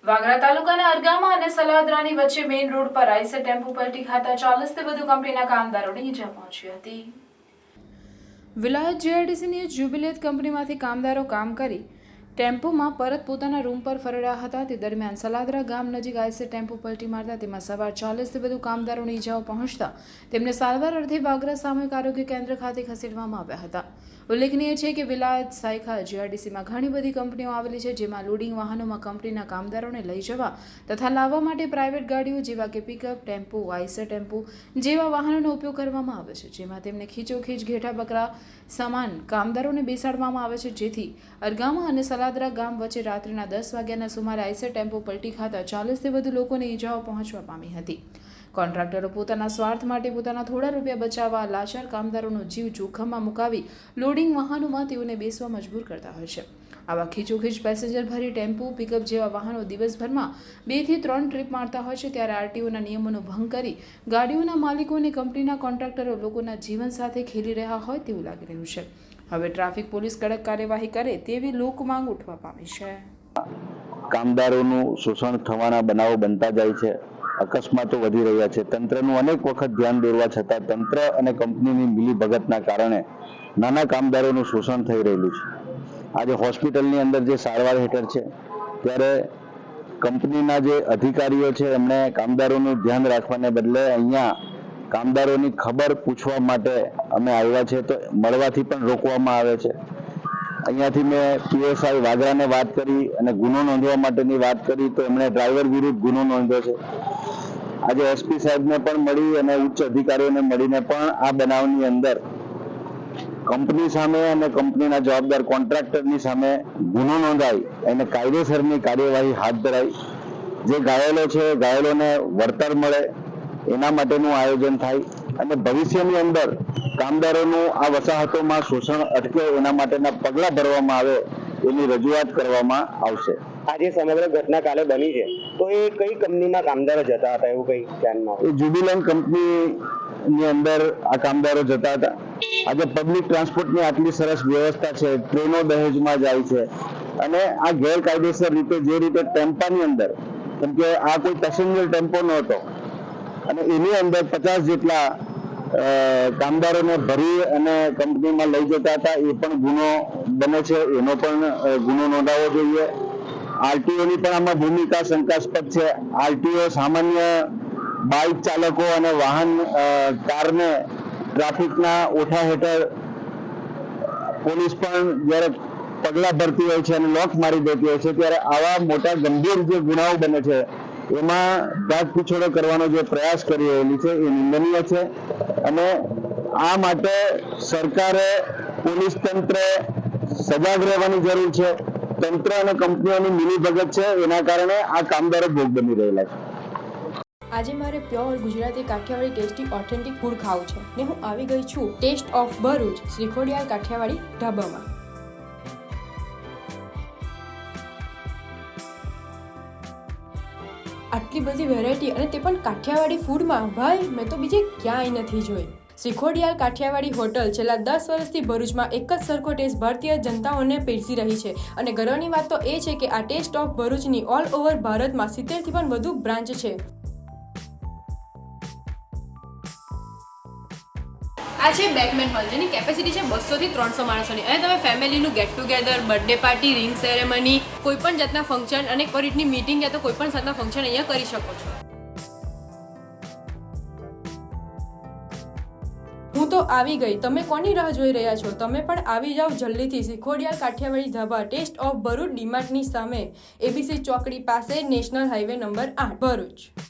વાગરા તાલુકાના અરગામા અને સલાદરાની વચ્ચે મેઇન રોડ પર આઈસર ટેમ્પો પલટી ખાતા 40 થી વધુ કંપનીના કામદારોને ઈજા પહોંચી હતી. વિલાયત જીઆઈડીસીની જ્યુબિલિયત કંપનીમાંથી કામદારો કામ કરી ટેમ્પોમાં પરત પોતાના રૂમ પર ફરડ્યા હતા. તે દરમિયાન સલાદરા ગામ નજીક આઈસર ટેમ્પો પલટી મારતા તેમાં સવાર 40 થી વધુ કામદારોને ઈજાઓ પહોંચતા તેમને સારવાર અર્થે વાગરા સામૂહિક આરોગ્ય કેન્દ્ર ખાતે ખસેડવામાં આવ્યા હતા. ઉલ્લેખનીય છે કે વિલાયત સાયખા જીઆઈડીસીમાં ઘણી બધી કંપનીઓ આવેલી છે, જેમાં લોડિંગ વાહનોમાં કંપનીના કામદારોને લઈ જવા તથા લાવવા માટે પ્રાઇવેટ ગાડીઓ જેવા કે પિકઅપ ટેમ્પો, આઈસર ટેમ્પો જેવા વાહનોનો ઉપયોગ કરવામાં આવે છે, જેમાં તેમને ખીચોખીચ ઘેટા બકરા સમાન કામદારોને બેસાડવામાં આવે છે. જેથી અરગામા અને સલાદરા ગામ વચ્ચે રાત્રિના 10 વાગ્યાના સુમારે આઈસર ટેમ્પો પલટી ખાતા 40 થી વધુ લોકોને ઈજાઓ પહોંચવા પામી હતી. કોન્ટ્રાક્ટરો પોતાના સ્વાર્થ માટે પોતાના થોડા રૂપિયા બચાવવા લાચાર કામદારોનો જીવ જોખમમાં મુકાવી લોડિંગ વાહનોમાં તેઓને બેસવા મજબૂર કરતા હોય છે. આવા ખીચોખીચ પેસેન્જર ભરી ટેમ્પો, પિકઅપ જેવા વાહનો દિવસભરમાં 2 થી 3 ટ્રીપ મારતા હોય છે. ત્યારે આરટીઓના નિયમોનો ભંગ કરી ગાડીઓના માલિકો અને કંપનીના કોન્ટ્રાક્ટરો લોકોના જીવન સાથે ખેલી રહ્યા હોય તેવું લાગી રહ્યું છે. હવે ટ્રાફિક પોલીસ કડક કાર્યવાહી કરે તેવી લોકમાંગ ઉઠવા પામી છે. કામદારોનું શોષણ થવાના બનાવો બનતા જાય છે, અકસ્માતો વધી રહ્યા છે. તંત્રનું અનેક વખત ધ્યાન દોરવા છતાં તંત્ર અને કંપનીની મિલીભગતના કારણે નાના કામદારોનું શોષણ થઈ રહેલું છે. આજે હોસ્પિટલની અંદર જે સારવાર હેઠળ છે ત્યારે કંપનીના જે અધિકારીઓ છે એમણે કામદારોનું ધ્યાન રાખવાને બદલે અહીંયા કામદારોની ખબર પૂછવા માટે અમે આવ્યા છે તો મળવાથી પણ રોકવામાં આવે છે. અહીંયાથી મેં પીએસઆઈ વાગરાને વાત કરી અને ગુનો નોંધવા માટેની વાત કરી તો એમણે ડ્રાઈવર વિરુદ્ધ ગુનો નોંધ્યો છે. આજે એસપી સાહેબને પણ મળી અને ઉચ્ચ અધિકારીઓને મળીને પણ આ બનાવની અંદર કંપની સામે અને કંપનીના જવાબદાર કોન્ટ્રાક્ટરની સામે ગુનો નોંધાઈ અને કાયદેસરની કાર્યવાહી હાથ ધરાઈ. જે ઘાયલો છે ઘાયલોને વળતર મળે એના માટેનું આયોજન થાય અને ભવિષ્યની અંદર કામદારોનું આ વસાહતોમાં શોષણ અટકે એના માટેના પગલાં ભરવામાં આવે એની રજૂઆત કરવામાં આવશે. આજે સમગ્ર ઘટના કાલે બની છે તો એ કઈ કંપનીમાં કામદારો જતા હતા એવું કઈ ધ્યાનમાં? એ જ્યુબિલન્ટ કંપનીની અંદર આ કામદારો જતા હતા. આજે પબ્લિક ટ્રાન્સપોર્ટની આટલી સરસ વ્યવસ્થા છે, ટ્રેનો દહેજમાં જાય છે અને આ ગેરકાયદેસર રીતે જે રીતે ટેમ્પાની અંદર, કેમ કે આ કોઈ પેસેન્જર ટેમ્પો નહોતો અને એની અંદર 50 જેટલા કામદારોને ભરી અને કંપનીમાં લઈ જતા હતા, એ પણ ગુનો બને છે. એનો પણ ગુનો નોંધાવવો જોઈએ. આરટીઓની પણ આમાં ભૂમિકા શંકાસ્પદ છે. આરટીઓ સામાન્ય બાઇક ચાલકો અને વાહન કારને ટ્રાફિકના ઓઠા હેઠળ પોલીસ પણ જ્યારે પગલાં ભરતી હોય છે અને લોક મારી દેતી હોય છે ત્યારે આવા મોટા ગંભીર જે ગુનાઓ બને છે એમાં ધાક પીછોડો કરવાનો જે પ્રયાસ કરી રહેલી છે એ નિંદનીય છે અને આ માટે સરકારે, પોલીસ તંત્રે સજાગ રહેવાની જરૂર છે. તંત્ર અને કંપનીઓની મિલીભગત છે એના કારણે આ કામદારો ભોગ બની રહેલા છે. આજે મારે pure Gujarati Kathiawadi tasty authentic food ખાવું છે ને હું આવી ગઈ છું ટેસ્ટ ઓફ ભરૂચ શ્રીખોડિયાર કાઠિયાવાડી ઢાબામાં. આટલી બધી વેરાયટી અને તે પણ કાઠિયાવાડી ફૂડમાં, ભાઈ મેં તો બીજે ક્યાંય નથી જોઈ. શ્રીખોડિયાર કાઠિયાવાડી હોટલ છેલ્લા 10 વર્ષથી ભરૂચમાં એક જ સરખો ટેસ્ટ ભારતીય જનતાઓને પીરસી રહી છે અને ગર્વની વાત તો એ છે કે આ ટેસ્ટ ઓફ ભરૂચની ઓલ ઓવર ભારતમાં 70 થી પણ વધુ બ્રાન્ચ છે. આ છે બેકમેન હોલ, જેની કેપેસિટી છે 200 થી 300 માણસોની અને તમે ફેમિલીનું get together, birthday party, ring ceremony, કોઈ પણ જાતના ફંક્શન અને એક રીતની મીટિંગ યા તો કોઈ પણ જાતના ફંક્શન અહીંયા કરી શકો છો. હું તો આવી ગઈ. તમે કોની રાહ જોઈ રહ્યા છો? તમે પણ આવી જાઓ જલ્દીથી. શ્રીખોડિયાર કાઠિયાવાડી ધાબા, ટેસ્ટ ઓફ ભરૂચ, ડીમાર્ટની સામે, એબીસી ચોકડી પાસે, નેશનલ હાઈવે નંબર 8, ભરૂચ.